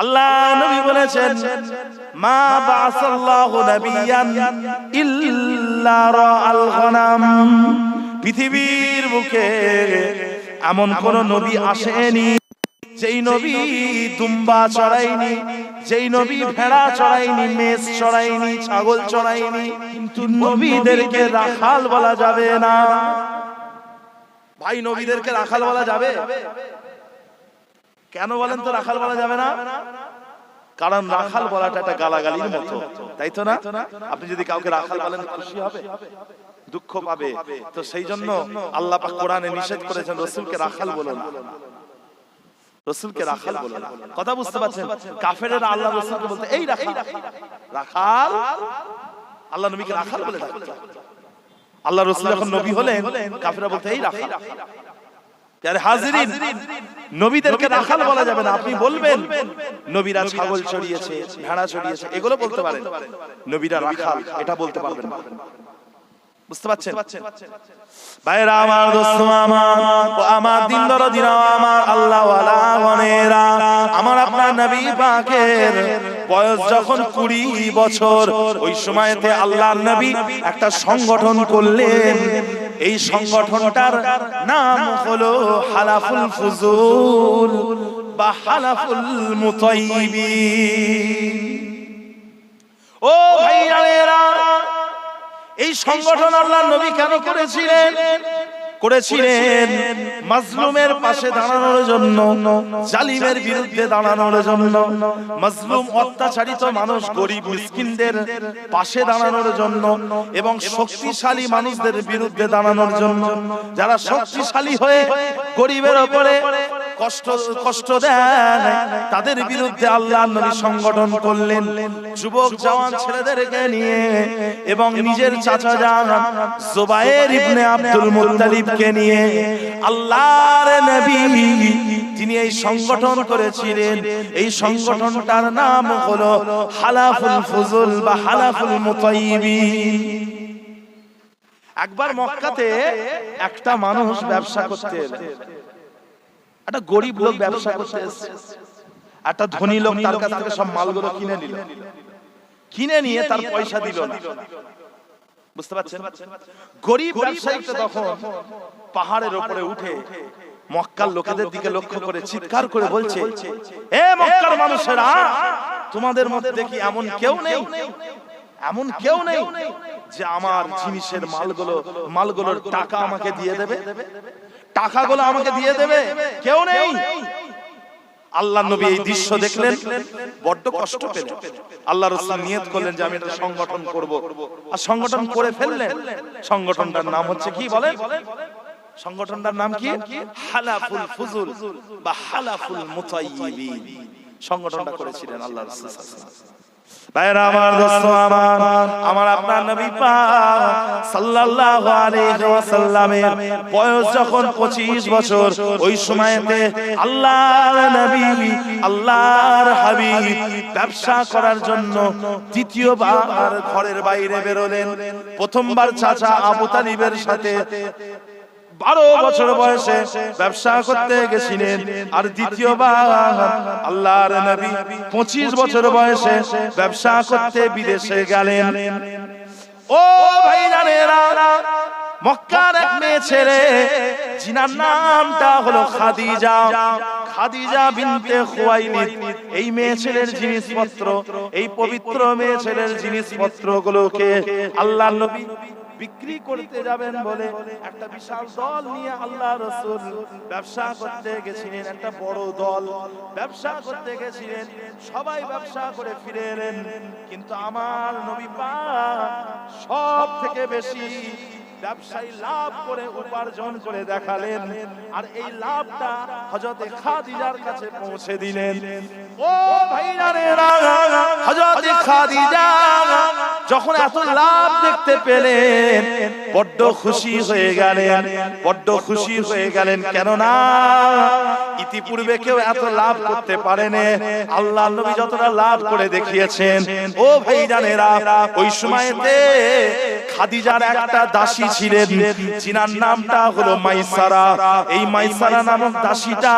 আল্লাহ নবী বলেছেন, মা বাআসাল্লাহু নাবিয়ান ইল্লা রাআল গনাম। পৃথিবীর বুকে এমন কোন নবী আসেনি যেই নবী দুম্বা চড়ায়নি, যেই নবী ভেড়া চড়ায়নি, মেষ চড়ায়নি, ছাগল চড়ায়নি। কিন্তু নবীদেরকে রাখাল বলা যাবে না। ভাই, নবীদেরকে রাখাল বলা যাবে? কেন বলেন তো রাখাল বলা যাবে না? কারণ রাখাল বলাটা একটা গালাগালির মতো, তাই তো না? আপনি যদি কাউকে রাখাল বলেন খুশি হবে? দুঃখ পাবে। তো সেই জন্য আল্লাহ পাক কোরআনে নিষেধ করেছেন, রাসূলকে রাখাল বলো না, রাসূলকে রাখাল বলো না। কথা বুঝতে পারছেন? কাফেরেরা আল্লাহ রাসূলকে বলতে এই রাখাল, রাখাল। আল্লাহ নবীকে রাখাল বলে ডাকতো। আল্লাহ রাসূল যখন নবী হলেন, কাফেররা বলতে এই রাখাল। যারা হাজিরিন, নবীদেরকে রাখাল বলা যাবে না। আপনি বলবেন নবীরা ছাগল চড়িয়েছে, ভেড়া চড়িয়েছে, এগুলো বলতে পারেন। নবীরা রাখাল এটা বলতে পারবেন না। বুঝতে পারছেন? ভাইরা আমার, দোস্ত আমার, ও আমার দিন দরদিরা, আমার আল্লাহ ওয়ালা গনেরা, আমার আপনার নবী পাকের বয়স যখন 20 বছর, ওই সময়তে আল্লাহর নবী একটা সংগঠন করলেন। এই সংগঠনটার নাম হলো হালাফুল ফুজুল বা হালাফুল মুতাইবিন। ও ভাইরা, এই সংগঠন আল্লাহর নবী কেন করেছিলেন? মাজলুমের পাশে দাঁড়ানোর জন্য, জালিমের বিরুদ্ধে দাঁড়ানোর জন্য, মাজলুম অত্যাচারিত মানুষ, গরিব মিসকিনদের পাশে দাঁড়ানোর জন্য, এবং শক্তিশালী মানুষদের বিরুদ্ধে দাঁড়ানোর জন্য। যারা শক্তিশালী হয়ে গরিবের উপরে কষ্ট দেয়, তাদের বিরুদ্ধে আল্লাহর নবী সংগঠন করলেন। যুবক জওয়ান ছেলেদেরকে নিয়ে এবং নিজের চাচা জান জুবায়ের ইবনে আব্দুল মুত্তালিবকে নিয়ে আল্লাহর নবী তিনি এই সংগঠন করেছিলেন। এই সংগঠনটার নাম হলো হালাফুল ফুজুল বা হালাফুল মুতাইবিন। একবার মক্কাতে একটা মানুষ ব্যবসা করতে এলো। একটা গরিব লোক ব্যবসা করতে এসেছে, একটা ধনী লোক তার কাছ থেকে সব মালগুলো কিনে নিল। কিনে নিয়ে তার পয়সা দিল না। বুঝতে পারছেন? গরিব ব্যবসায়ীটা তখন পাহাড়ের উপরে উঠে মক্কার লোকেদের দিকে লক্ষ্য করে চিৎকার করে বলছে, এ মক্কার মানুষেরা, তোমাদের মধ্যে কি এমন কেউ নেই, এমন কেউ নেই যে আমার জিনিসের মালগুলোর টাকা আমাকে দিয়ে দেবে, টাকাগুলো আমাকে দিয়ে দেবে? কেউ নেই। আল্লাহ নবী এই দৃশ্য দেখলেন, বড্ড কষ্ট পেলেন। আল্লাহ রাসূল নিয়ত করলেন যে আমি একটা সংগঠন করব, আর সংগঠন করে ফেললেন। সংগঠনটার নাম হচ্ছে কি বলেন? সংগঠনটার নাম কি? হালাফুল ফুজুল বা হালাফুল মুতাইবিন। সংগঠনটা করেছিলেন আল্লাহ রাসূল সাল্লাল্লাহু আলাইহি ওয়াসাল্লাম। ভাইরা আমার, দোস্ত আমার আপনার নবী পাক সাল্লাল্লাহু আলাইহি ওয়াসাল্লামের বয়স যখন 25 বছর, ওই সময়তে আল্লাহর নবী, আল্লাহর হাবিব ব্যবসা করার জন্য দ্বিতীয়বার ঘরের বাইরে বেরোলেন। প্রথমবার চাচা আবু তালিবের সাথে 12 বছর বয়সে ব্যবসা করতে গেছিলেন, আর দ্বিতীয়বার আল্লাহর নবী 25 বছর বয়সে ব্যবসা করতে বিদেশে গেলেন। ও ভাইজানেরা, মক্কার এক মেয়ে ছেলে, যিনার নামটা হলো খাদিজা, খাদিজা বিনতে খুয়াইলিদ। এই মেয়ে ছেলের জিনিসপত্র, এই পবিত্র মেয়ে ছেলের জিনিসপত্রগুলোকে আল্লাহর নবী বিক্রি করতে যাবেন বলে একটা বিশাল দল নিয়ে আল্লাহ রাসূল ব্যবসা করতে গেছিলেন। একটা বড় দল ব্যবসা করতে গেছিলেন, সবাই ব্যবসা করে ফিরে এলেন। কিন্তু আমার নবী পাক সব থেকে বেশি ব্যবসায়ী লাভ করে উপার্জন করে দেখালেন, আর এই লাভটা হযরত খাদিজার কাছে পৌঁছে দিলেন। ও ভাইজানেরা, হযরত খাদিজা যখন এত লাভ দেখতে পেলেন, বড্ড খুশি হয়ে গেলেন, বড্ড খুশি হয়ে গেলেন। কেননা ইতিপূর্বে কেউ এত লাভ করতে পারেনি, আল্লাহ নবী যতটা লাভ করে দেখিয়েছেন। ও ভাইজানেরা, ওই সময়তে খাদিজার একটা দাসী ছিলেন, যিনার নামটা হলো মাইসারা। এই মাইসারা নামক দাসীটা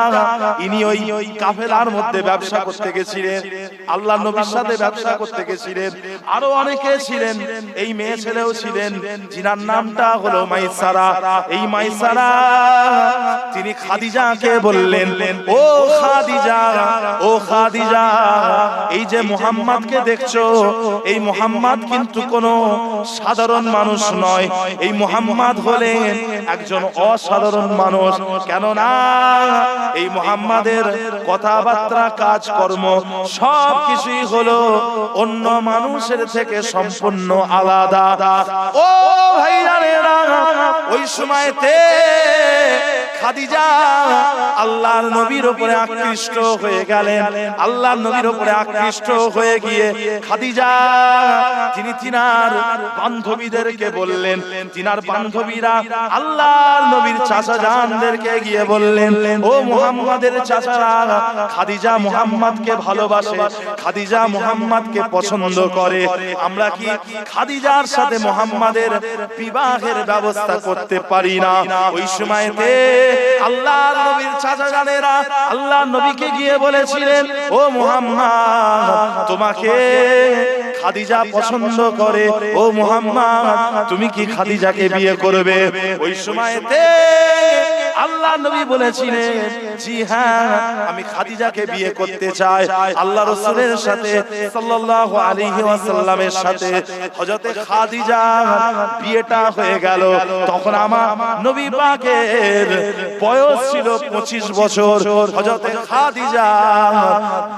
ইনি ওই কাফেলার মধ্যে ব্যবসা করতে গেছিলেন, আল্লাহ নবীর সাথে ব্যবসা করতে গেছিলেন। আরো অনেকে ছিলেন, এই মেয়ে ছেলেও ছিলেন, যিনার নামটা হলো মাইসারা। এই মাইসারা তিনি খাদিজাকে বললেন, ও খাদিজা, ও খাদিজা, এই যে মুহাম্মাদকে দেখছো, এই মুহাম্মাদ কিন্তু কোনো সাধারণ মানুষ নয়। এই মুহাম্মাদ হলেন একজন অসাধারণ মানুষ। কেননা এই মুহাম্মাদের কথাবার্তা, কাজকর্ম সব কিছুই হলো অন্য মানুষের থেকে সম্পূর্ণ আলাদা। ও ভাইজানেরা, ওই সময়তে খাদিজা আল্লাহর নবীর উপরে আকৃষ্ট হয়ে গেলেন। আল্লাহর নবীর উপরে আকৃষ্ট হয়ে গিয়ে খাদিজা তিনি তিনার বান্ধবীদেরকে বললেন, তিনার বান্ধবীরা আল্লাহর নবীর চাচা জানদেরকে গিয়ে বললেন, ও মুহাম্মাদের চাচারা, খাদিজা মুহাম্মাদকে ভালোবাসে, খাদিজা মুহাম্মাদকে পছন্দ করে। আমরা কি খাদিজার সাথে মুহাম্মাদের বিবাহের ব্যবস্থা করতে পারি না? ওই সময়তে আল্লাহর নবীর চাচা জানেরা আল্লাহর নবীকে গিয়ে বলেছিলেন, ও মুহাম্মদ, তোমাকে খাদিজা পছন্দ করে, ও মুহাম্মদ, তুমি কি খাদিজাকে বিয়ে করবে? ওই সময়তে আল্লাহ নবী বলেছিলেন, জি হ্যাঁ, আমি খাদিজাকে বিয়ে করতে চাই। আল্লাহ রাসূলের সাথে সাল্লাল্লাহু আলাইহি ওয়াসাল্লামের সাথে হযরতে খাদিজা বিয়েটা হয়ে গেল। তখন আমার নবী পাকের বয়স ছিল 25 বছর, হযরতে খাদিজা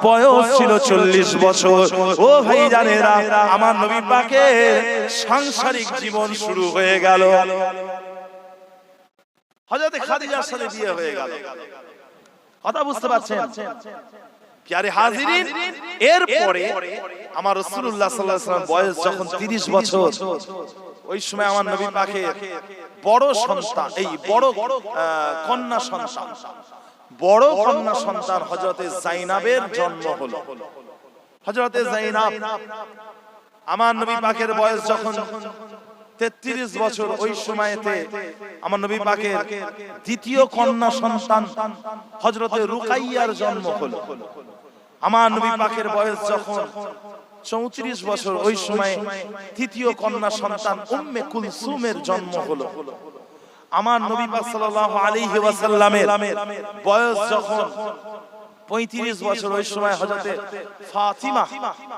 বয়স ছিল 40 বছর। ও ভাইজানেরা, আমার নবী পাকের সাংসারিক জীবন শুরু হয়ে গেল। হযরতে খাদিজার সাথে বিয়ে হয়ে গেল। কথা বুঝতে পারছেন? প্যারে হাজিরিন, এরপরে আমার রাসূলুল্লাহ সাল্লাল্লাহু আলাইহি ওয়াসাল্লাম বয়স যখন 30 বছর, ওই সময় আমার নবী পাকের বড় সন্তান, এই বড় কন্যা সন্তান, বড় কন্যা সন্তান হযরতে যায়েনাবের জন্ম হলো। হযরতে যায়েনাব, আমার নবী পাকের বয়স যখন 33 বছর, ওই সময়তে আমার নবী পাকের দ্বিতীয় কন্যা সন্তান হযরতে রুকাইয়ার জন্ম হলো। আমার নবী পাকের বয়স যখন 34 বছর, ওই সময় তৃতীয় কন্যা সন্তান উম্মে কুলসুমের জন্ম হলো। আমার নবী পাক সাল্লাল্লাহু আলাইহি ওয়াসাল্লামের বয়স যখন 35 বছর, ওই সময় হযরতে ফাতিমা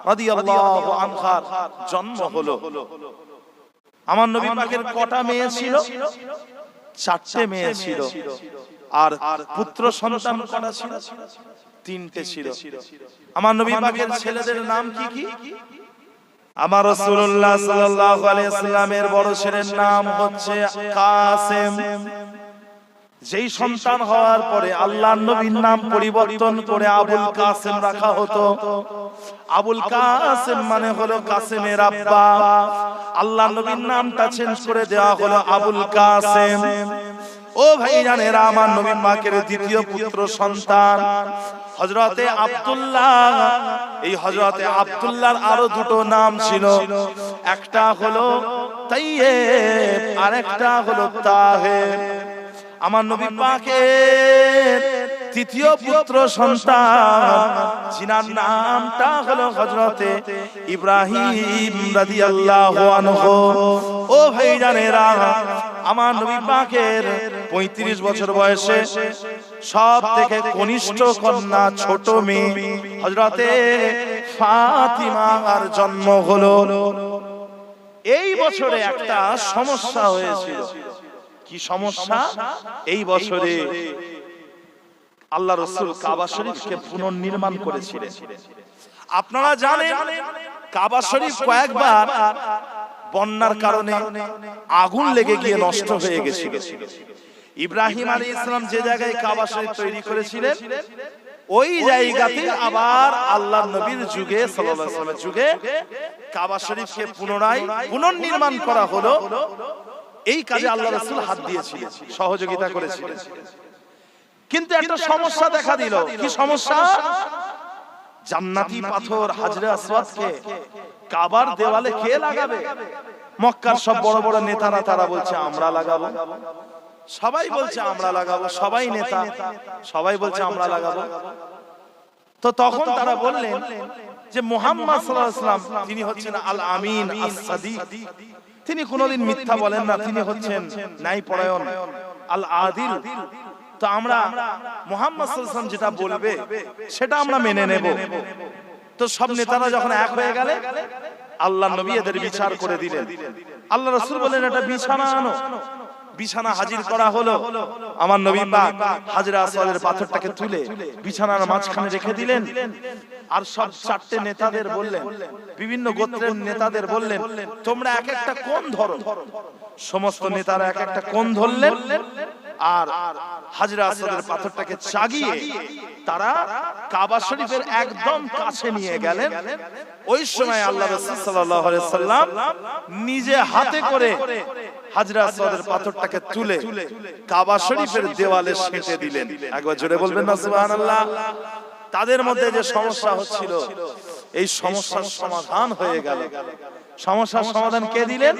রাদিয়াল্লাহু আনহার জন্ম হলো। আমার নবী পাকের কটা মেয়ে ছিল? 4টে মেয়ে ছিল। আর পুত্র সন্তান কটা ছিল? 3টে ছিল। আমার নবী পাকের ছেলেদের নাম কি কি? আমার রাসূলুল্লাহ সাল্লাল্লাহু আলাইহি ওয়াসাল্লামের বড় ছেলের নাম হচ্ছে কাসেম। যেই সন্তান হওয়ার পরে আল্লাহর নবীর নাম পরিবর্তন করে আবুল কাসেম রাখা হতো। আবুল কাসেম মানে হলো কাসেমের আব্বা। আল্লাহর নবীর নামটা চেঞ্জ করে দেওয়া হলো আবুল কাসেম। ও ভাইজানেরা, আমার নবী পাকের দ্বিতীয় পুত্র সন্তান হযরতে আব্দুল্লাহ। এই হযরতে আব্দুল্লাহর আরো দুটো নাম ছিল, একটা হলো তাইয়েব আর একটা হলো তাহের। আমার নবী পাকের তৃতীয় পুত্র সন্তান, যিনার নামটা হলো হযরতে ইব্রাহিম রাদিয়াল্লাহু আনহু। ও ভাইজানেরা, আমার নবী পাকের 35 বছর বয়সে সব থেকে কনিষ্ঠ কন্যা, ছোট মেয়ে হযরতে ফাতিমার জন্ম হলো। এই বছরে একটা সমস্যা হয়েছিল। কি সমস্যা? এই বছরে আল্লাহ রাসূল কাবা শরীফকে পুনর্নির্মাণ করেছিলেন। আপনারা জানেন, কাবা শরীফ কয়েকবার বন্যার কারণে আগুন লেগে গিয়ে নষ্ট হয়ে গেছিল। ইব্রাহিম আলাইহিস সালাম যে জায়গায় কাবা শরীফ তৈরি করেছিলেন, ওই জায়গাতে আবার আল্লাহর নবীর যুগে, সাল্লাল্লাহু আলাইহি ওয়াসাল্লামের যুগে কাবা শরীফকে পুনরায় পুনর্নির্মাণ করা হলো। এই কাজে আল্লাহ রাসূল হাত দিয়েছিলেন, সহযোগিতা করেছিলেন। কিন্তু একটা সমস্যা দেখা দিল। কি সমস্যা? জান্নাতি পাথর হাজরে আসওয়াদকে কাবার দেওয়ালে কে লাগাবে? মক্কার সব বড় বড় নেতারা তারা বলছে আমরা লাগাবো, সবাই বলছে আমরা লাগাবো, সবাই নেতা সবাই বলছে আমরা লাগাবো। তো তখন তারা বললেন যে মুহাম্মদ সাল্লাল্লাহু আলাইহি ওয়াসাল্লাম তিনি হচ্ছেন আল আমিন আস-সাদিক, তিনি কোনোদিন মিথ্যা বলেন না, তিনি হচ্ছেন ন্যায়পরায়ণ আল আদিল। তো আমরা মুহাম্মদ সাল্লাল্লাহু আলাইহি ওয়াসাল্লাম যেটা বলবে সেটা আমরা মেনে নেব। তো সব নেতারা যখন এক হয়ে গেলে আল্লাহর নবী এদের বিচার করে দিলেন। আল্লাহ রাসূল বলেন এটা বিছানা আনো। বিছানা হাজির করা হলো। আমার নবী পাক হাজরে আসওয়াদের পাথরটাকে তুলে বিছানার মাঝখানে রেখে দিলেন। আর সব চারটে নেতাদের বললেন, বিভিন্ন গোত্রের নেতাদের বললেন তোমরা এক একটা কোণ ধরো। সমস্ত নেতারা এক একটা কোণ ধরলেন আর হাজরে আসওয়াদের পাথরটাকে চাগিয়ে তারা কাবা শরীফের একদম কাছে নিয়ে গেলেন। ওই সময় আল্লাহ রাসূল সাল্লাল্লাহু আলাইহি সাল্লাম নিজে হাতে করে হাজরে আসওয়াদের পাথরটাকে তুলে কাবা শরীফের দেওয়ালে সেঁটে দিলেন। একবার জোরে বলবেন না সুবহানাল্লাহ। তাদের মধ্যে যে সমস্যা হচ্ছিল এই সমস্যার সমাধান হয়ে গেল। সমস্যার সমাধান কে দিলেন?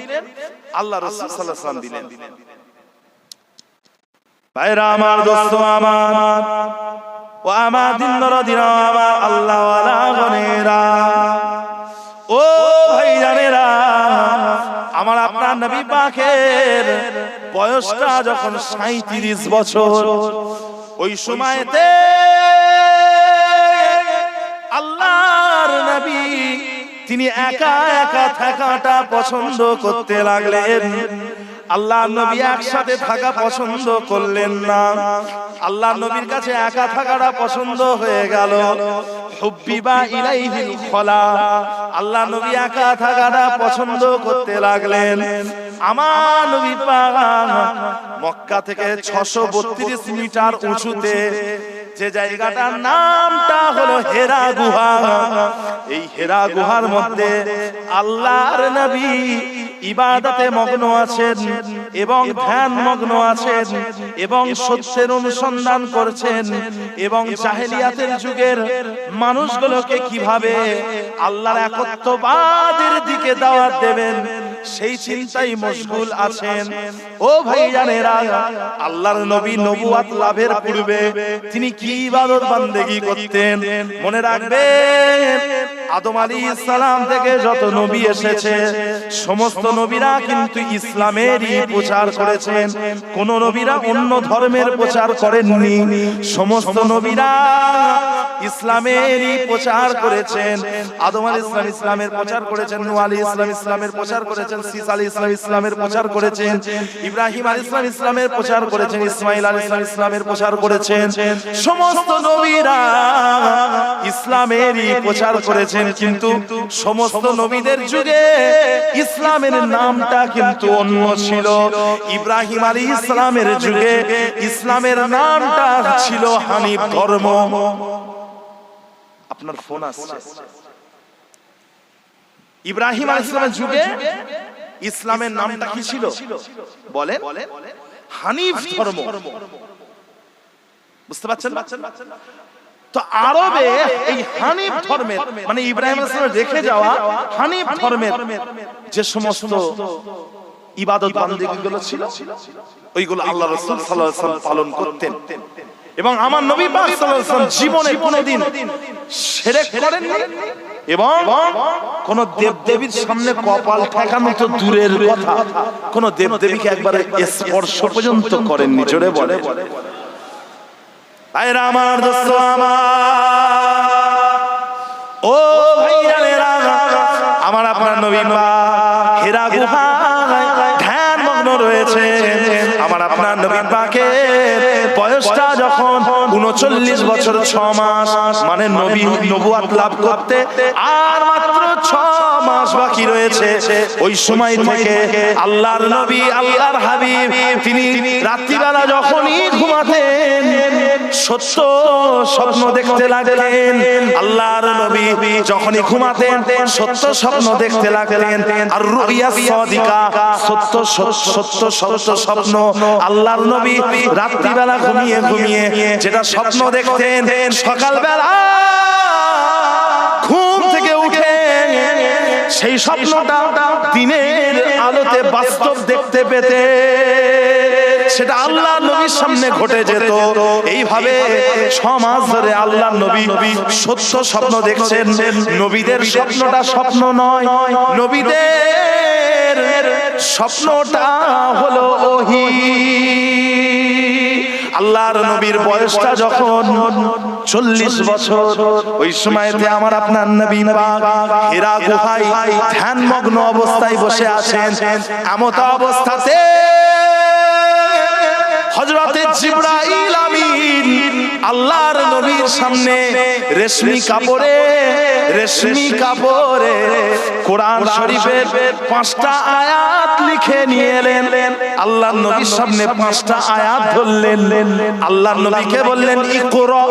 আল্লাহ রাসূল সাল্লাল্লাহু আলাইহি ওয়াসাল্লাম দিলেন। ভাইরা আমার, দোস্ত আমার, ও আমার দিনদার দিনা, আমার আল্লাহ ওয়ালা গনেরা, ও ভাইজানেরা, আমার আপনার নবী পাকের বয়সটা যখন 37 বছর, ওই সময়তে আল্লাহর নবী তিনি একা একা থাকাটা পছন্দ করতে লাগলেন। আল্লাহ নবী একসাথে থাকা পছন্দ করলেন না। আল্লাহ নবীর কাছে একা থাকাটা পছন্দ হয়ে গেল। হুব্বিবা ইলাইহিল খলা, আল্লাহ নবী একা থাকাটা পছন্দ করতে লাগলেন। আমার নবী পাক মক্কা থেকে 632 মিটার উঁচুতে যে জায়গাটার নামটা হলো হেরা গুহা, এই হেরা গুহার মধ্যে আল্লাহর নবী ইবাদতে মগ্ন আছেন এবং ধ্যান মগ্ন আছেন এবং সত্যের অনুসন্ধান করছেন এবং জাহেলিয়াতের যুগের মানুষগুলোকে কিভাবে আল্লাহর একত্ববাদের দিকে দাওয়াত দেবেন সেই চিন্তায় মশগুল আছেন। ও ভাইজানেরা, আল্লাহর নবী নবুয়ত লাভের পূর্বে তিনি কি ইবাদত বান্দেগী করতেন মনে রাখবেন। আদম আলাইহিস সালাম থেকে যত নবী এসেছে সমস্ত নবীরা কিন্তু ইসলামেরই প্রচার করেছেন, কোন নবীরা অন্য ধর্মের প্রচার করেননি। সমস্ত নবীরা ইসলামেরই প্রচার করেছেন। আদম আলাইহিস সালাম ইসলামের প্রচার করেছেন, নূহ আলাইহিস সালাম ইসলামের প্রচার করেছেন, ঈসা আলাইহিস সালাম ইসলামের প্রচার করেছেন, ইব্রাহিম আলাইহিস সালাম ইসলামের প্রচার করেছেন, ইসমাঈল আলাইহিস সালাম ইসলামের প্রচার করেছেন। সমস্ত নবীরা ইসলামেরই প্রচার করেছেন, কিন্তু সমস্ত নবীদের যুগে ইসলামের নামটা কিন্তু অন্য ছিল। ইব্রাহিম আলাইহিস সালামের যুগে ইসলামের নামটা ছিল হানিফ ধর্ম। আপনার ফোন আসছে। ইব্রাহিম আলাইহিস সালামের যুগে ইসলামের নামটা কি ছিল বলেন? হানিফ ধর্ম। বুঝতে পারছেন? তো আরবে এই হানিফ ধর্মের মানে ইব্রাহিম আলাইহিস সালাম রেখে যাওয়া হানিফ ধর্মের যে সমস্ত ইবাদত বান্দেগীগুলো ছিল ওইগুলো আল্লাহ রাসূল সাল্লাল্লাহু আলাইহি ওয়াসাল্লাম পালন করতেন। এবং আমার নবী পাক সাল্লাল্লাহু আলাইহি ওয়াসাল্লাম জীবনে কোনোদিন শিরক করেননি এবং কোন দেবদেবীর সামনে কপাল ঠেকানো তো দূরের কথা, কোন দেবদেবীকে একবারে স্পর্শ পর্যন্ত করেননি। জোরে বলে। ভাইরা আমার, দোস্ত আমার, ও ভাইজানেরা, আমার আপনার নবী পাক হেরা গুহায় ধ্যান মগ্ন রয়েছে। আমার আপনার নবী পাকের বয়সটা যখন 39 বছর 6 মাস, মানে নবুয়ত লাভ করতে আর মাত্র 6 মাস বাকি রয়েছে। ওই সময় থেকে আল্লাহর নবী, আল্লাহর হাবিব, তিনি রাত্রিবেলা যখনই ঘুমাতেন সত্য স্বপ্ন দেখতে লাগলেন। আল্লাহর নবী যখনই ঘুমাতেন সত্য স্বপ্ন দেখতে লাগলেন। আর রুইয়া সাদিকা, সত্য স্বপ্ন। আল্লাহর নবী রাত্রিবেলা ঘুমিয়ে ঘুমিয়ে যেটা স্বপ্ন দেখতেন, সকালবেলা ঘুম থেকে উঠে সেই স্বপ্নটা দিনের আলোতে বাস্তব দেখতে পেতে, সেটা আল্লাহর নবীর সামনে ঘটে যেত। এইভাবে 6 মাস ধরে আল্লাহর নবী সত্য স্বপ্ন দেখছেন। নবীদের স্বপ্নটা স্বপ্ন নয়, নবীদের স্বপ্নটা হলো ওহী। আল্লাহর নবীর বয়সটা যখন 40 বছর, ওই সময়তে আমার আপনার নবী পাক হিরা গুহায় ধ্যানমগ্ন অবস্থায় বসে আছেন। এমত অবস্থাতে হযরতে জিবরাইল আমিন আল্লাহর নবীর সামনে রেশমি কাপড়ে কোরআন শরীফের 5টা আয়াত লিখে নিয়ে এলেন। আল্লাহর নবীর সামনে 5টা আয়াত ধরলেন। আল্লাহর নবীকে বললেন ইকরা,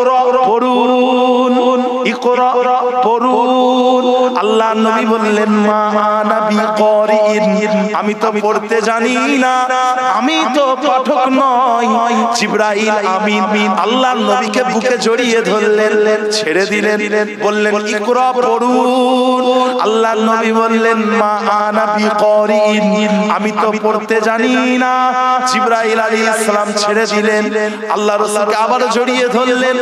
পড়ুন। আল্লাহর নবী বললেন মা আনা বিকারিন, আমি তো পড়তে জানি না, আমি তো পাঠক নয়। জিবরাইল আমিন আল্লাহর নবীকে বুকে জড়িয়ে ধরলেন, ছেড়ে দিলেন, বললেন ইকরা, পড়ুন। আল্লাহর নবী বললেন মা আনা বিকারিন, আমি তো পড়তে জানি না। জিবরাইল আলাইহিস সালাম ছেড়ে দিলেন, আল্লাহর রাসূলকে আবার জড়িয়ে ধরলেন,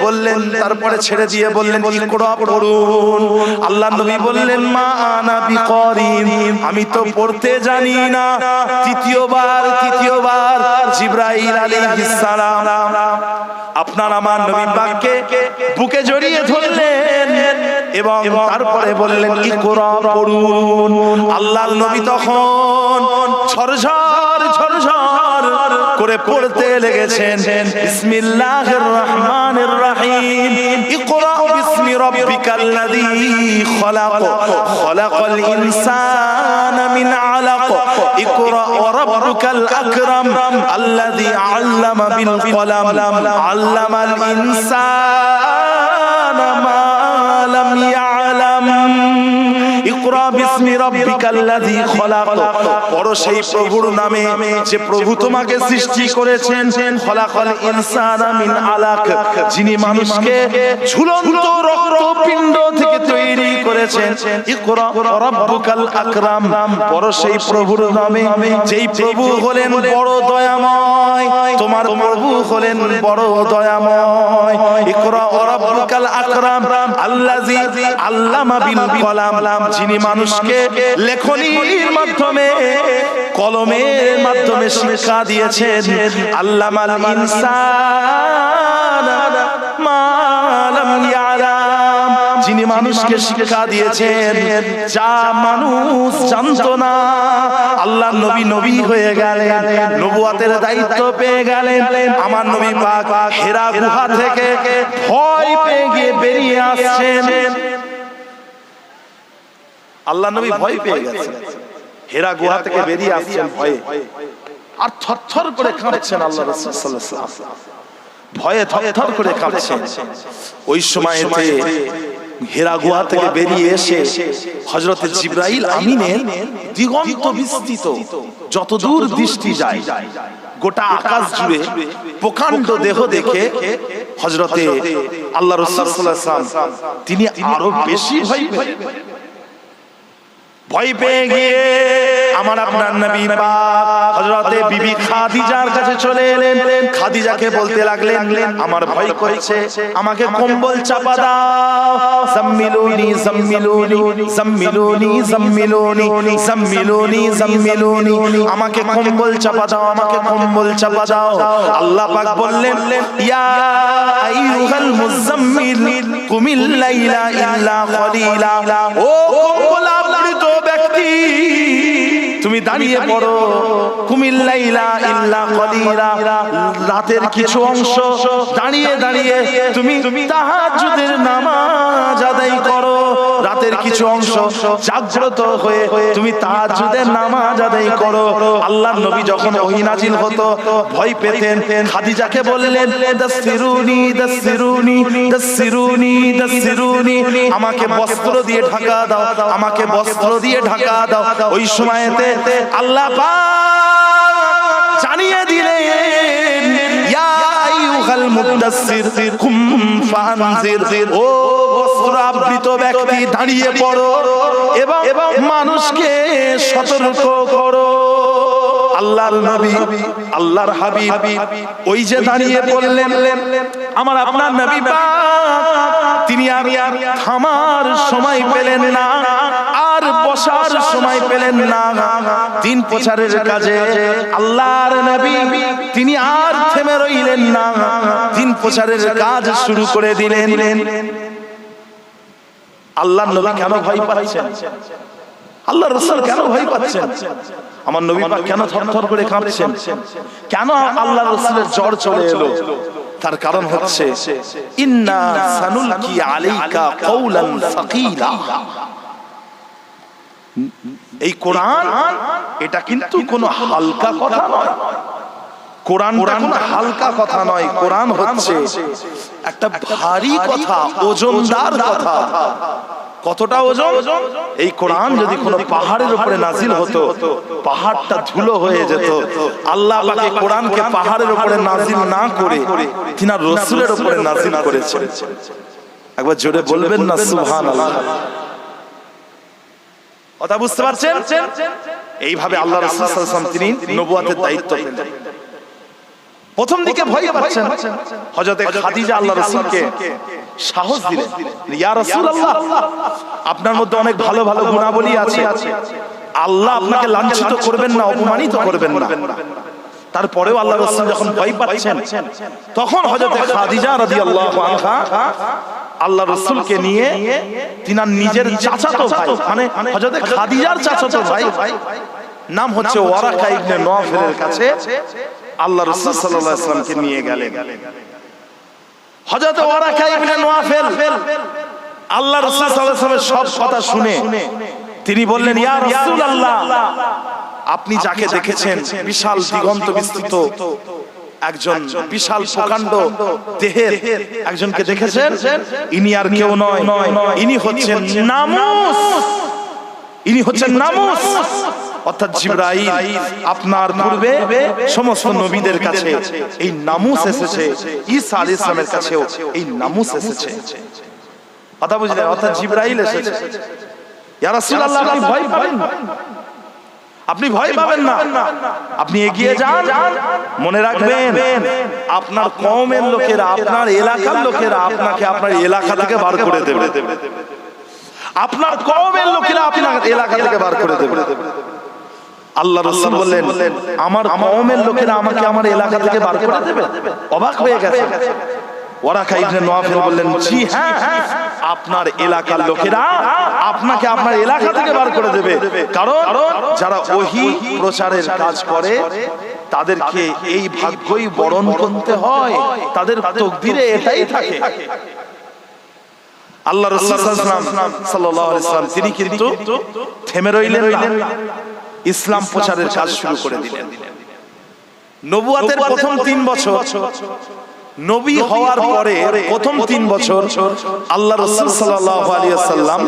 বললেন, তারপরে ছেড়ে দিয়ে বললেন ইকরা, পড়ুন। আল্লাহর নবী বললেন মা আনা বিকারিন, আমি তো পড়তে জানি না। তৃতীয়বার জিবরাইল আলাইহিস সালাম আপনার আমার নবী পাককে বুকে জড়িয়ে ধরলেন এবং তারপরে বললেন ইকরা, পড়ুন। আল্লাহর নবী তখন ঝরঝর করে পড়তে লেগেছেন বিসমিল্লাহির রহমানির রহিম। ইকরা বিসমি রাব্বিকাল্লাযী খলাক, খলাকাল ইনসানা মিন আলাক, ইকরা ওয়া রাব্বুকাল আকরাম আল্লাযী আল্লামা বিল কলাম, আল্লামাল ইনসানা মা লাম ইয়ালাম। ইকরা বিসমি রাব্বিকাল্লাযী খলাক, পড়ো সেই প্রভুর নামে যে প্রভু তোমাকে সৃষ্টি করেছেন। খলাকাল ইনসানা মিন আলাক, যিনি মানুষকে ঝুলন্ত রক্তপিণ্ড থেকে তৈরি করেছেন। ইকরা রাব্বুকাল আকরাম, পড়ো সেই প্রভুর নামে যেই প্রভু হলেন বড় দয়াময়, তোমার প্রভু হলেন বড় দয়াময়। ইকরা রাব্বুকাল আকরাম আল্লাযী আল্লামা বিল কলাম, যিনি মানুষকে লেখনীর মাধ্যমে, কলমের মাধ্যমে শিক্ষা দিয়েছেন। আল্লামাল ইনসানা মা লাম ইয়ালাম, যিনি মানুষকে শিক্ষা দিয়েছেন যা মানুষ জানতো না। আল্লাহর নবী হয়ে গেলেন, নবুয়তের দায়িত্ব পেয়ে গেলেন। আমার নবী পাক হিরা গুহা থেকে ভয় পেয়ে গিয়ে বেরিয়ে আসছেন। আল্লাহ নবী ভয় পেয়ে গেছেন, হিরা গুহা থেকে বেরিয়ে আসছেন ভয়ে, আর থরথর করে কাঁপছেন। আল্লাহ রাসূল সাল্লাল্লাহু আলাইহি ওয়াসাল্লাম ভয়ে থরথর করে কাঁপছেন। ওই সময়তে হিরা গুহা থেকে বেরিয়ে এসে হযরত জিবরাইল আমিনের দিগন্ত বিস্তৃত, যতদূর দৃষ্টি যায় গোটা আকাশ জুড়ে প্রকাণ্ড দেহ দেখে হযরতে আল্লাহ রাসূল সাল্লাল্লাহু আলাইহি ওয়াসাল্লাম তিনি আরো বেশি ভয় পেয়ে গিয়ে আমার আপনার নবী পাক হযরতে বিবি খাদিজার কাছে চলে এলেন। খাদিজাকে বলতে লাগলেন আমার ভয় করছে, আমাকে কম্বল চাপা দাও। জাম্মিলুনি জাম্মিলুনি জাম্মিলুনি জাম্মিলুনি জাম্মিলুনি জাম্মিলুনি, আমাকে কম্বল চাপা দাও, আমাকে কম্বল চাপা দাও। আল্লাহ পাক বললেন ইয়া আইয়ুহাল মুজাম্মিল কুমিল লাইলা ইল্লা কলিলা, ও কম্বল আবৃত ব্যক্তি তুমি দাঁড়িয়ে পড়ো কুমিল লাইলা ইল্লা কলিলা, রাতের কিছু অংশ দাঁড়িয়ে দাঁড়িয়ে তুমি তাহাজ্জুদের নামাজ আদায় করো, রাতের কিছু অংশ জাগ্রত হয়ে তুমি তাহাজ্জুদের নামাজ আদায় করো। আল্লাহর নবী যখন ওহী নাজিল হতো ভয় পেতেন, খাদিজাকে বললেন দাসসিরুনি দাসসিরুনি দাসসিরুনি দাসসিরুনি, আমাকে বস্ত্র দিয়ে ঢাকা দাও, আমাকে বস্ত্র দিয়ে ঢাকা দাও। ওই সময়তে আল্লাহ পাক জানিয়ে দিলেন ইয়া আইয়ুহাল মুদাসসির কুম ফানজির, ও বস্ত্র আবৃত ব্যক্তি দাঁড়িয়ে পড়ো এবং মানুষকে সতর্ক করো। আল্লাহর নবী আল্লাহর হাবিব ওই যে দাঁড়িয়ে পড়লেন, আমার আপনার নবী পাক তিনি আর থামার সময় পেলেন না, আর বসার সময় পেলেন না। দিন প্রচারের কাজে আল্লাহর নবী তিনি আর থেমে রইলেন না, দিন প্রচারের কাজ শুরু করে দিলেন। আল্লাহর নবী কেন ভয় পাচ্ছেন? আল্লাহর রাসূল কেন ভয় পাচ্ছেন? আমার নবী পাক কেন থরথর করে কাঁপছেন? কেন আল্লাহর রাসূলের জ্বর চলে এলো? তার কারণ হচ্ছে ইন্না সানুলকি আলাইকা কাওলান সাকিলা। এই কোরআন এটা কিন্তু কোনো হালকা কথা নয়, কোরআনটা কোনো হালকা কথা নয়, কোরআন হচ্ছে একটা ভারী কথা, ওজনদার কথা। কতটা ওজন? এই কোরআন যদি কোনো পাহাড়ের উপরে নাজিল হতো পাহাড়টা ধুলো হয়ে যেত। আল্লাহ পাক এই কোরআনকে পাহাড়ের উপরে নাজিল না করে তিনার রাসূলের উপরে নাজিল করেছেন। একবার জোরে বলবেন না সুবহানাল্লাহ। কথা বুঝতে পারছেন? এইভাবে আল্লাহ রাসূল সাল্লাল্লাহু আলাইহি ওয়াসাল্লাম তিনি নবুয়তের দায়িত্ব পেলেন। প্রথম দিকে ভয় পাচ্ছেন, হযরতে খাদিজা আল্লাহ রাসূলকে সাহস দিলেন, ইয়া রাসূলুল্লাহ আপনার মধ্যে অনেক ভালো ভালো গুণাবলী আছে, আল্লাহ আপনাকে লাঞ্ছিত করবেন না, অপমানিত করবেন না। তারপরেও আল্লাহ রাসূল যখন ভয় পাচ্ছেন তখন হযরতে খাদিজা রাদিয়াল্লাহু আনহা আল্লাহ রাসূলকে নিয়ে তিনার নিজের চাচাতো ভাই, মানে হযরতে খাদিজার চাচাতো ভাই নাম হচ্ছে ওয়ারাকা ইবনে নওফলের কাছে আল্লাহ রাসূল সাল্লাল্লাহু আলাইহি ওয়াসাল্লামকে নিয়ে গেলেন। হযরত ওয়ারাকা ইবনে নওফল আল্লাহ রাসূল সাল্লাল্লাহু আলাইহি ওয়াসাল্লামের সব কথা শুনে তিনি বললেন, ইয়া রাসূলুল্লাহ আপনি যাকে দেখেছেন বিশাল দিগন্ত বিস্তৃত একজন বিশাল প্রকাণ্ড দেহের একজনকে দেখেছেন, ইনি আর কেউ নয়, ইনি হচ্ছেন নামুস, ইনি হচ্ছেন নামুস অর্থাৎ জিবরাইল। আপনার পূর্বে সমস্ত নবীদের কাছে এই নামুস এসেছে, ঈসা আলাইহিস সালামের কাছেও এই নামুস এসেছে। কথা বুঝলেন? অর্থাৎ জিবরাইল এসেছে। ইয়া রাসূলুল্লাহ আপনি ভয় পাবেন না, আপনি ভয় পাবেন না, আপনি এগিয়ে যান। মনে রাখবেন আপনার কওমের লোকেরা, আপনার এলাকার লোকেরা আপনাকে আপনার এলাকা থেকে বার করে দেবে, আপনার কওমের লোকেরা আপনার এলাকা থেকে বার করে দেবে। আল্লাহ রাসূল বললেন, আমার কওমের লোকেরা আমাকে আমার এলাকা থেকে বার করে দেবে? অবাক হয়ে গেছে। ওয়ারাকা ইবনে নওফল বললেন, জি হ্যাঁ, আপনার এলাকার লোকেরা আপনাকে আপনার এলাকা থেকে বার করে দেবে। কারণ যারা ওহী প্রচারের কাজ করে তাদেরকে এই ভাগ্যই বরণ করতে হয়, তাদের তাকদীরে এটাই থাকে। আল্লাহ রাসূল সাল্লাল্লাহু আলাইহি ওয়াসাল্লাম তিনি কিন্তু থেমে রইলেন না, ইসলাম প্রচারের কাজ শুরু করে দিলেন। নবুয়তের প্রথম 3 বছর, নবী হওয়ার পরে প্রথম 3 বছর আল্লাহ রাসূল সাল্লাল্লাহু আলাইহি ওয়াসাল্লাম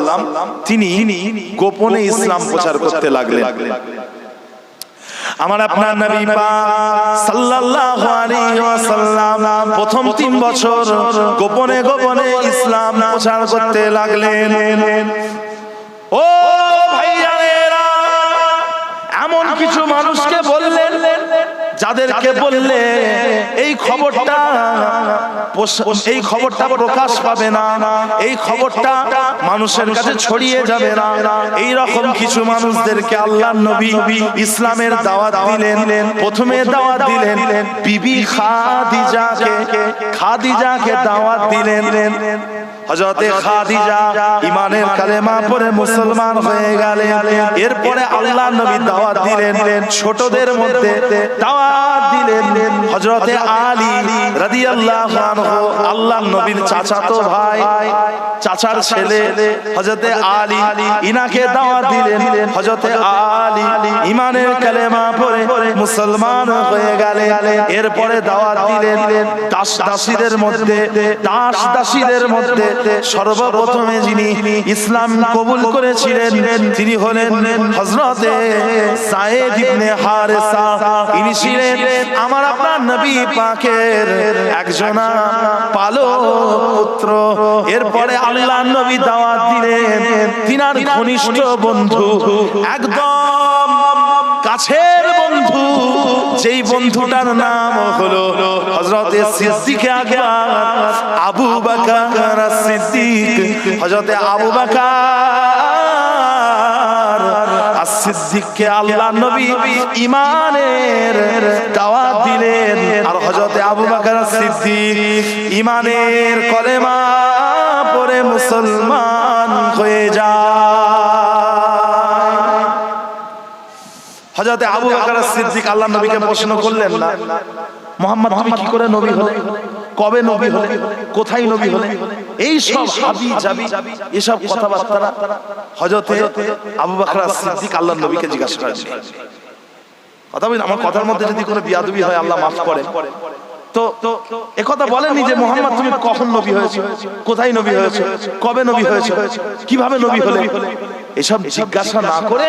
তিনি গোপনে ইসলাম প্রচার করতে লাগলেন। আমার আপনার নবী পাক সাল্লাল্লাহু আলাইহি ওয়াসাল্লাম প্রথম 3 বছর গোপনে গোপনে ইসলাম প্রচার করতে লাগলেন। ও ভাইয়ারা, এমন কিছু মানুষকে বললেন যাদেরকে বললে এই খবরটা প্রকাশ পাবে না, এই খবরটা মানুষের কাছে ছড়িয়ে যাবে না। এই রকম কিছু মানুষদেরকে আল্লাহর নবী ইসলামের দাওয়াত দিলেন। প্রথমে দাওয়াত দিলেন বিবি খাদিজাকে দাওয়াত দিলেন। হযরতে খাদিজা ঈমানের কালেমা পড়ে মুসলমান হয়ে গেলেন। এরপরে আল্লাহ নবী দাওয়াত দিলেন, ছোটদের মধ্যে দাওয়াত দিলেন। হযরতে আলী রাদিয়াল্লাহু আনহু আল্লাহ নবীর চাচাতো ভাই, চাচার ছেলে হযরতে আলী, ইনাকে দাওয়াত দিলেন। হযরতে আলী ঈমানের কালেমা পড়ে মুসলমান হয়ে গেলেন। এরপরে দাওয়াত দিলেন দাস দাসীদের মধ্যে, দাস দাসীদের মধ্যে সর্বপ্রথমে যিনি ইসলাম কবুল করেছিলেন তিনি হলেন হযরতে যায়েদ ইবনে হারেসা। ইনি ছিলেন আমার আপনার নবী পাকের একজন পালক পুত্র। এরপরে আল্লাহ নবী দাওয়াত দিলেন তিনার ঘনিষ্ঠ বন্ধু, একদম কাছের বন্ধু, যেই বন্ধুটার নাম হলো হযরতে সিদ্দিক আকবর আবু বকর সিদ্দিক। হযরতে আবু বকর সিদ্দিককে আল্লাহ নবী ঈমানের দাওয়াত দিলেন। আর হযরতে আবু বকর সিদ্দিক ঈমানের কলেমা পড়ে মুসলমান হয়ে যায়। হযরতে আবু বকর সিদ্দিক আল্লাহ নবীকে প্রশ্ন করলেন না, মুহাম্মদ তুমি কি করে নবী হলে, কবে নবী হলে, কোথায় নবী হলে? এই সব হাবি জাবি এসব কথাবার্তা হযরতে আবু বকর সিদ্দিক আল্লাহ নবীকে জিজ্ঞাসা করেন। কথা বলেন, আমার কথার মধ্যে যদি কোনো বিয়াদবি হয় আল্লাহ মাফ করেন। তো একথা বলেননি যে মুহাম্মদ তুমি কখন নবী হয়েছে, কোথায় নবী হয়েছে, কবে নবী হয়েছে, কিভাবে নবী হলে, এসব জিজ্ঞাসা না করে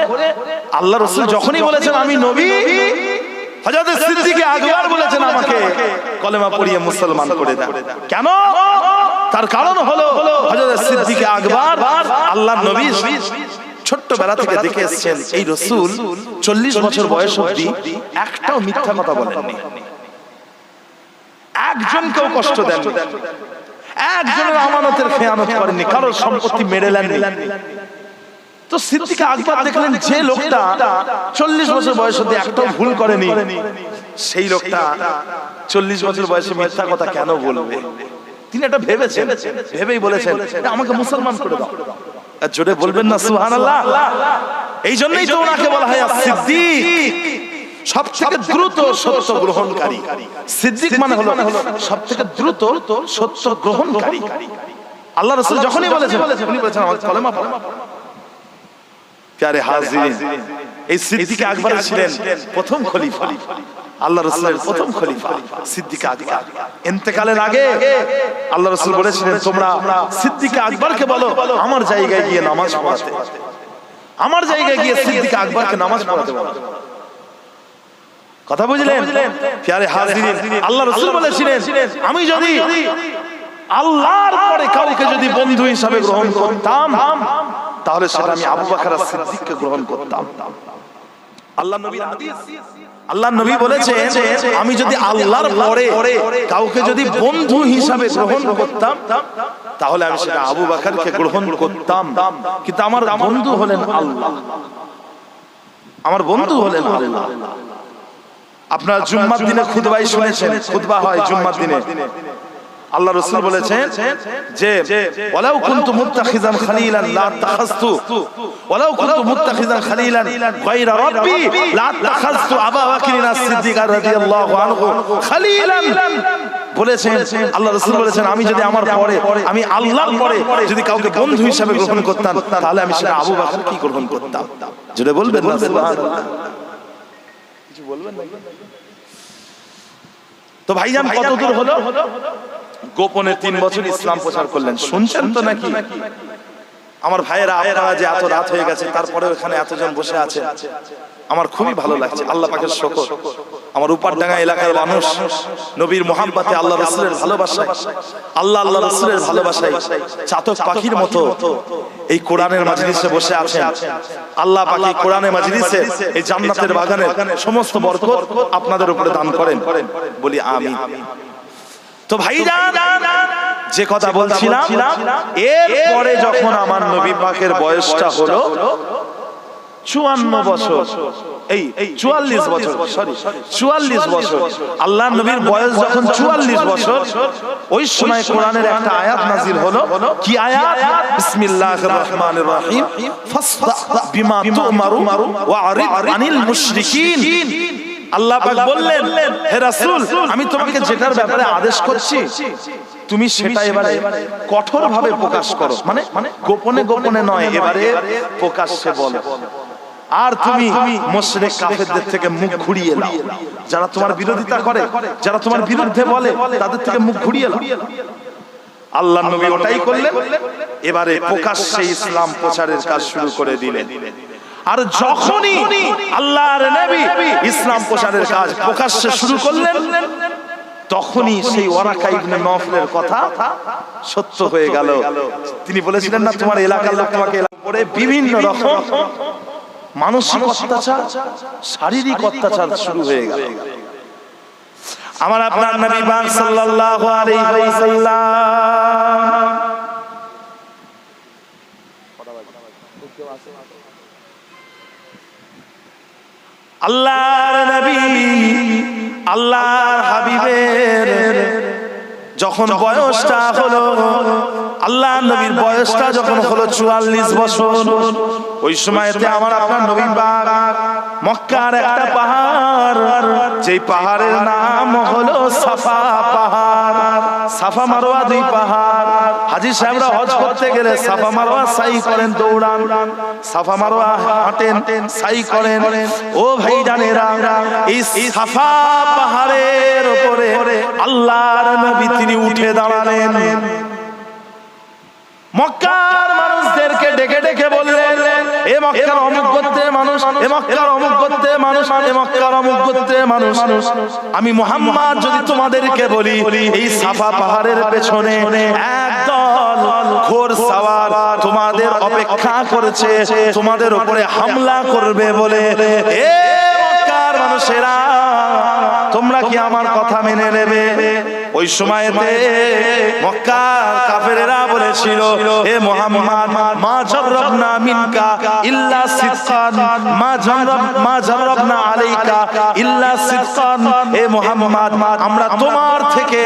আল্লাহ রাসূল যখনই বলেছেন আমি নবী, হযরত সিদ্দিক আকবর বলেছেন আমাকে কলেমা পড়িয়ে মুসলমান করে দাও। কেন? তার কারণ হলো হযরত সিদ্দিক আকবর আল্লাহর নবী ছোট্টবেলা থেকে দেখে এসেছেন এই রাসূল 40 বছর বয়স অবধি একটাও মিথ্যা কথা বলেননি, একজনকেও কষ্ট দেননি, একজনের আমানতের খেয়ানত করেননি, কারোর সম্পত্তি মেরে নেননি। তো সিদ্দিক আকবর দেখলেন যে লোকটা 40 বছর বয়স অবধি একটাও ভুল করেনি, সেই লোকটা 40 বছর বয়সে মিথ্যা কথা কেন বলবে? তিনি এটা ভেবেছেন, ভেবেই বলেছেন আমাকে মুসলমান করে দাও। জোরে বলবেন না সুবহানাল্লাহ? এই জন্যই তো ওনাকে বলা হয় সিদ্দিক, সবথেকে দ্রুত সত্য গ্রহণকারী। সিদ্দিক মানে হলো সবথেকে দ্রুত সত্য গ্রহণকারী। আল্লাহ রাসূল যখনই বলেছেন উনি বলেছেন আমার কলেমা পড়ো। প্যারে হাজিরিন, এই সিদ্দিক আকবর ছিলেন প্রথম খলিফা, আল্লাহ রাসূলের প্রথম খলিফা সিদ্দিক আকবর। ইন্তেকালের আগে আল্লাহ রাসূল বলেছিলেন তোমরা সিদ্দিক আকবরকে বলো আমার জায়গায় গিয়ে নামাজ পড়াতে, আমার জায়গায় গিয়ে সিদ্দিক আকবরকে নামাজ পড়াতে বলো। কথা বুঝলেন? প্যারে হাজিরিন, আল্লাহ রাসূল বলেছিলেন আমি যদি আল্লাহর পরে কাউকে যদি বন্ধু হিসাবে গ্রহণ করতাম তাহলে সেটা আমি আবু বকর সিদ্দিককে গ্রহণ করতাম। আল্লাহ নবীর হাদিস, আল্লাহ নবী বলেছেন আমি যদি আল্লাহর পরে কাউকে যদি বন্ধু হিসাবে গ্রহণ করতাম তাহলে আমি সেটা আবু বকরকে গ্রহণ করতাম। কিন্তু আমার বন্ধু হলেন আল্লাহ, আমার বন্ধু হলেন আল্লাহ। আপনারা জুম্মার দিনে খুতবায় শুনেছেন, খুতবা হয় জুম্মার দিনে। আল্লাহ রাসূল বলেছেন যে ওয়ালাউ কুনতু মুত্তাখিযান খালিলান লা তাখাযতু, ওয়ালাউ কুনতু মুত্তাখিযান খালিলান গায়রা রাব্বি লা তাখাযতু আবু বকর as-সিদ্দিক রাদিয়াল্লাহু আনহু খালিলান। বলেছেন আল্লাহ রাসূল বলেছেন আমি যদি আমার পরে, আমি আল্লাহর পরে যদি কাউকে বন্ধু হিসেবে গ্রহণ করতাম তাহলে আমি সেটা আবু বকর কি গ্রহণ করতাম। জোরে বলবেন না সুবহানাল্লাহ? কিছু বলবেন না? তো ভাইজান কত দূর হলো? গোপনে 3 বছর ইসলাম প্রচার করলেন, শুনছেন তো নাকি? আমার ভাইয়েরা আপনারা যে এত রাত হয়ে গেছে তারপরে এখানে এতজন বসে আছে, আমার খুবই ভালো লাগছে। আল্লাহ পাকের শুকর, আমার উপারডাঙ্গা এলাকার মানুষ নবীর মুহাব্বতে আল্লাহ রাসূলের ভালোবাসায়, আল্লাহ রাসূলের ভালোবাসায় চাতক পাখির মতো এই কোরআনের মাজলিসে বসে আছেন। আল্লাহ পাক এই কোরআনের মাজলিসে এই জান্নাতের বাগানের সমস্ত বরকত আপনাদের উপরে দান করেন, বলি আমিন। তো ভাইজান যে কথা বলছিলাম, এরপরে যখন আমার নবী পাকের বয়সটা হলো 54 বছর, এই 44 বছর, সরি 44 বছর, আল্লাহর নবীর বয়স যখন 44 বছর, ওই সময় কোরআনের একটা আয়াত নাজিল হলো। কি আয়াত? বিসমিল্লাহির রহমানির রহিম, ফাসদা বিমা তুমারু ওয়া আরিদ আনিল মুশরিকিন। আল্লাহ পাক বললেন, হে রাসূল, আমি তোমাকে যেটার ব্যাপারে আদেশ করছি তুমি সেটা এবারে কঠোরভাবে প্রকাশ করো, মানে গোপনে গোপনে নয়, এবারে প্রকাশ্যে বলো। আর তুমি মুশরিক কাফেরদের থেকে মুখ ঘুরিয়ে নাও, যারা তোমার বিরোধিতা করে, যারা তোমার বিরুদ্ধে বলে, তাদের থেকে মুখ ঘুরিয়ে নাও। আল্লাহর নবী ওটাই করলেন। এবারে প্রকাশ্যে ইসলাম প্রচারের কাজ শুরু করে দিলেন। আর যখনই আল্লাহর নবী ইসলাম প্রচারের কাজ প্রকাশ্যে শুরু করলেন, তখনই সেই ওয়ারাকা ইবনে নওফলের কথা সত্য হয়ে গেল। তিনি বলেছিলেন না, তোমার এলাকার লোক তোমাকে পরে বিভিন্ন রকম মানসিক অত্যাচার, শারীরিক অত্যাচার শুরু হয়ে গেল। আমার আপনার নবী পাক সাল্লাল্লাহু আলাইহি ওয়াসাল্লাম আল্লাহর নবী, আল্লাহর হাবিবের যখন বয়সটা হলো, আল্লাহর নবীর বয়সটা যখন হলো 44 বছর, ওই সময়তে আমার আপনার নবী পাক মক্কার একটা পাহাড়, যেই পাহাড়ের নাম হলো সাফা পাহাড়। সাফা মারওয়া দুই পাহাড়। হাজী সাহেবরা হজ করতে গেলে সাফা মারওয়া সাই করেন, দৌড়ান, সাফা মারওয়া হাঁটেন, সাই করেন। ও ভাই জানেরা, এই সাফা পাহাড়ের উপরে আল্লাহর নবী তিনি উঠে দাঁড়ালেন। মক্কার মানুষদেরকে ডেকে ডেকে বললেন, এ মক্কার অমুক গোত্রের মানুষ, এ মক্কার অমুক গোত্রের মানুষ, এ মক্কার অমুক গোত্রের মানুষ, আমি মুহাম্মদ যদি তোমাদেরকে বলি, এই সাফা পাহাড়ের পেছনে একদল ঘোড়সওয়ার তোমাদের অপেক্ষা করেছে, তোমাদের উপরে হামলা করবে বলে, এ মক্কার মানুষেরা তোমরা কি আমার কথা মেনে নেবে? ওই সময়তে মক্কার কাফেরেরা বলেছিল, হে মুহাম্মদ, মা জাররাবনা মিনকা ইল্লা সিদকান, মা জাররাবনা আলাইকা ইল্লা সিদকান। হে মুহাম্মদ, আমরা তোমার থেকে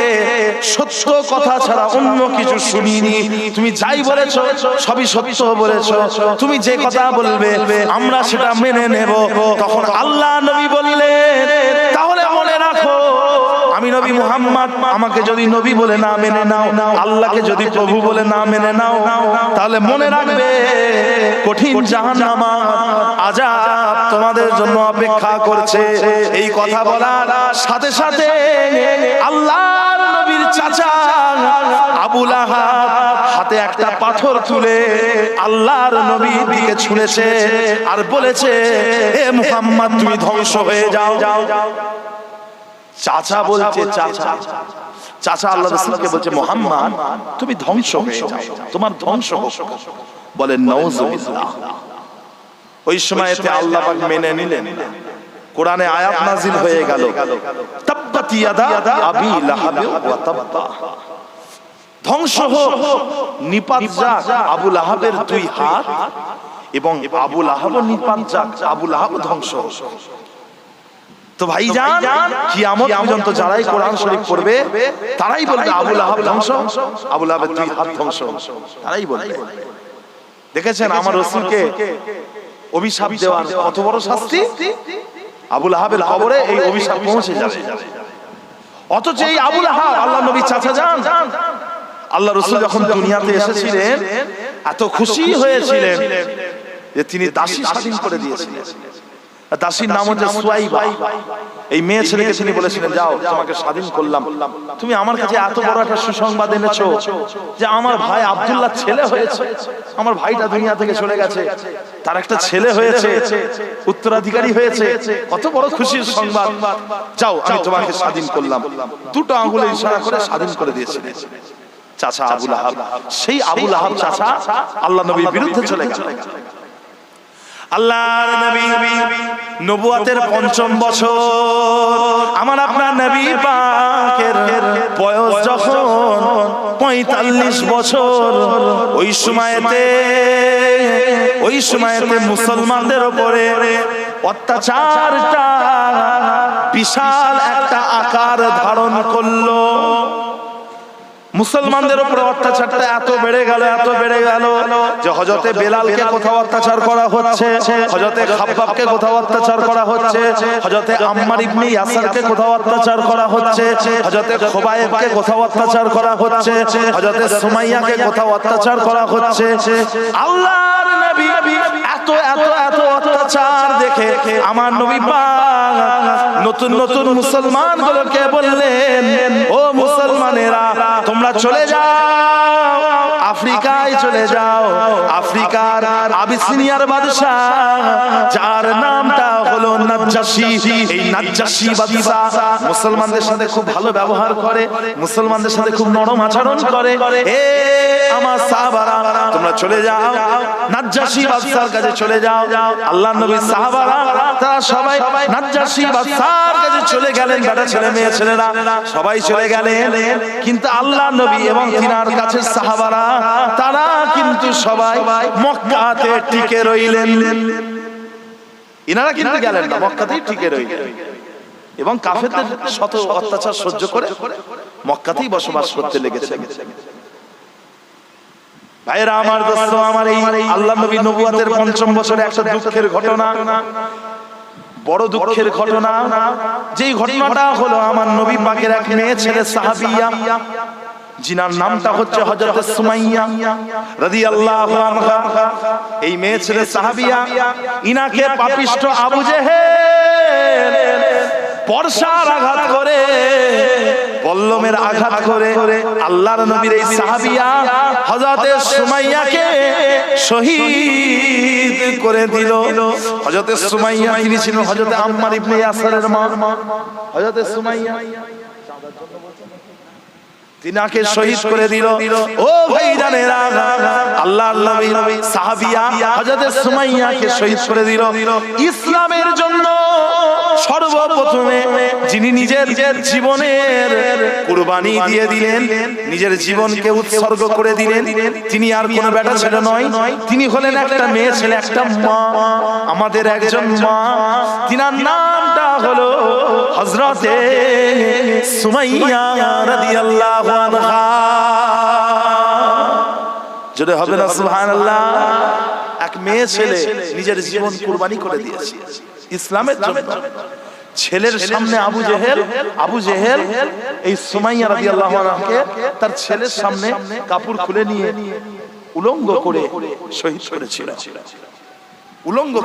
সত্য কথা ছাড়া অন্য কিছু শুনিনি। তুমি যাই বলেছো সবই সত্য বলেছো, তুমি যে কথা বলবে আমরা সেটা মেনে নেব। তখন আল্লাহ নবী বললেন, তাহলে মনে রাখো, আমি নবী মুহাম্মদ, আমাকে যদি নবী বলে না মেনে নাও, আল্লাহকে যদি প্রভু বলে না মেনে নাও, তাহলে মনে রাখবে কঠিন জাহান্নামের আযাব তোমাদের জন্য অপেক্ষা করছে। এই কথা বলার সাথে সাথে আল্লাহর নবীর চাচা আবু লাহাব হাতে একটা পাথর তুলে আল্লাহর নবীর দিকে ছুঁড়েছে আর বলেছে, হে মুহাম্মদ, তুমি ধ্বংস হয়ে যাও। চাচা বলছে, চাচা আল্লাহ রাসূলকে বলছে, মুহাম্মদ তুমি ধ্বংস হয়ে যাও, তোমার ধ্বংস হোক। বলেন নাউযুবিল্লাহ। ওই সময়তে আল্লাহ পাক মেনে নিলেন, কোরআনে আয়াত নাজিল হয়ে গেল, তাব্বাত ইয়াদা আবি লাহাব ওয়া তাব্বা। ধ্বংস হোক, নিপাত যাক আবু লাহাবের দুই হাত, এবং আবু লাহাব নিপাত যাক, আবু লাহাব ধ্বংস হোক। তো ভাইজান, কিয়ামত পর্যন্ত যারাই কোরআন শরীফ পড়বে তারাই বলবে আবু লাহাব ধ্বংস, আবু লাহাবের দুই হাত ধ্বংস, তারাই বলবে। দেখেছেন আমার রাসূলকে অভিশাপ দেওয়ার কত বড় শাস্তি? আবু লাহাবের কবরে এই অভিশাপ পৌঁছে যাবে। অথচ এই আবু লাহাব আল্লাহর নবী চাচা যান, আল্লাহ রাসূল যখন দুনিয়াতে এসেছিলেন এত খুশি হয়েছিলেন যে তিনি দাসী স্বাধীন করে দিয়েছিলেন। দাসীর নাম হচ্ছে সুয়াইবা। এই মেয়ে ছেলেকে তিনি বলেছিলেন, যাও তোমাকে স্বাধীন করলাম, তুমি আমার কাছে এত বড় একটা সুসংবাদ এনেছো যে আমার ভাই আব্দুল্লাহ ছেলে হয়েছে, আমার ভাইটা দুনিয়া থেকে চলে গেছে, তার একটা ছেলে হয়েছে, উত্তরাধিকারী হয়েছে, কত বড় খুশির সংবাদ, যাও আমি তোমাকে স্বাধীন করলাম। দুটো আঙ্গুলে ইশারা করে স্বাধীন করে দিয়েছিলেন চাচা আবু লাহাব। সেই আবু লাহাব চাচা আল্লাহ নবীর বিরুদ্ধে চলে গেল। আল্লাহর নবী নবুয়তের ৫ম বছর, আমার আপনার নবী পাকের বয়স যখন ৪৫ বছর, ওই সময়তে মুসলমানদের উপরে অত্যাচারটা বিশাল একটা আকার ধারণ করলো। মুসলমানদের উপরে অত্যাচারটা এত বেড়ে গেল যে হযরতে বেলালকে কোথাও অত্যাচার করা হচ্ছে, হযরতে খাব্বাবকে কোথাও অত্যাচার করা হচ্ছে, হযরতে আম্মার ইবনে ইয়াসারকে কোথাও অত্যাচার করা হচ্ছে, হযরতে খুবাইবকে কোথাও অত্যাচার করা হচ্ছে, হযরতে সুমাইয়াকে কোথাও অত্যাচার করা হচ্ছে। আল্লাহর নবী এত অত্যাচার দেখে আমার নবী পাক নতুন মুসলমানগুলোকে বললেন, ও মুসলমানেরা, তোমরা চলে যাও, আফ্রিকায় চলে যাও। আফ্রিকার আবিসিনিয়ার বাদশা, যার নামটা হলো নাজ্জাশী, এই নাজ্জাশী বাদশা মুসলমানদের সাথে খুব ভালো ব্যবহার করে, মুসলমানদের সাথে খুব নরম আচরণ করে। এ আমার সাহাবারা, তোমরা চলে যাও, নাজ্জাশী বাদশার কাছে চলে যাও। আল্লাহর নবীর সাহাবারা তারা সবাই নাজ্জাশী বাদশার কাছে চলে গেলেন, বেটা ছেলে মেয়ে ছেলেরা সবাই চলে গেলেন। কিন্তু আল্লাহর নবী এবং তিনার কাছে সাহাবারা তারা কিন্তু সবাই মক্কাতে টিকে রইলেন। ইনারা কিন্তু গেলেন না, মক্কাতেই টিকে রইলেন এবং কাফেরদের শত অত্যাচার সহ্য করে মক্কাতেই বসবাস করতে লেগেছেন। ভাইরা আমার, দোস্ত আমার, এই আল্লাহর নবী নবুয়তের ৫ম বছরে একটা দুঃখের ঘটনা, বড় দুঃখের ঘটনা। যেই ঘটনাটা হলো আমার নবী পাকের এক মেয়ে ছেলে সাহাবিয়া, জিনার নামটা হচ্ছে হযরত সুমাইয়া রাদিয়াল্লাহু আনহা। এই মেয়ে ছেলে সাহাবিয়া, ইনাকে পাপিষ্ঠ আবু জেহেল বর্ষার আঘাত করে, বল্লমের আঘাত করে আল্লাহর নবীর এই সাহাবিয়া হযরত সুমাইয়াকে শহীদ করে দিল। হযরত সুমাইয়া তিনি ছিলেন হযরত আম্মার ইবনে ইয়াসারের মা। হযরত সুমাইয়া তিনাকে শহীদ করে দিল। ও ভাইজানেরা, আল্লাহর নবী সাহাবিয়া হযরত সুমাইয়াকে শহীদ করে দিল। ইসলামের জন্য সর্বপ্রথমে যিনি নিজের জীবনের কুরবানি দিয়ে দিলেন, নিজের জীবনকে উৎসর্গ করে দিলেন, তিনি আর কোনো বেটা ছেলে নয়, তিনি হলেন একটা মেয়ে ছেলে, একটা মা, আমাদের একজন মা। তিনার নামটা হলো হযরতে সুমাইয়া রাদিয়াল্লাহু আনহা। যদি হবে না সুবহানাল্লাহ, এক মেয়ে ছেলে নিজের জীবন কুরবানি করে দিয়েছে ইসলামের জন্য। ছেলের সামনে আবু জেহেল এই সুমাইয়া রাদিয়াল্লাহু আনহাকে তার ছেলের সামনে কাপড় খুলে নিয়ে উলঙ্গ করে শহীদ করেছিল। উলঙ্গ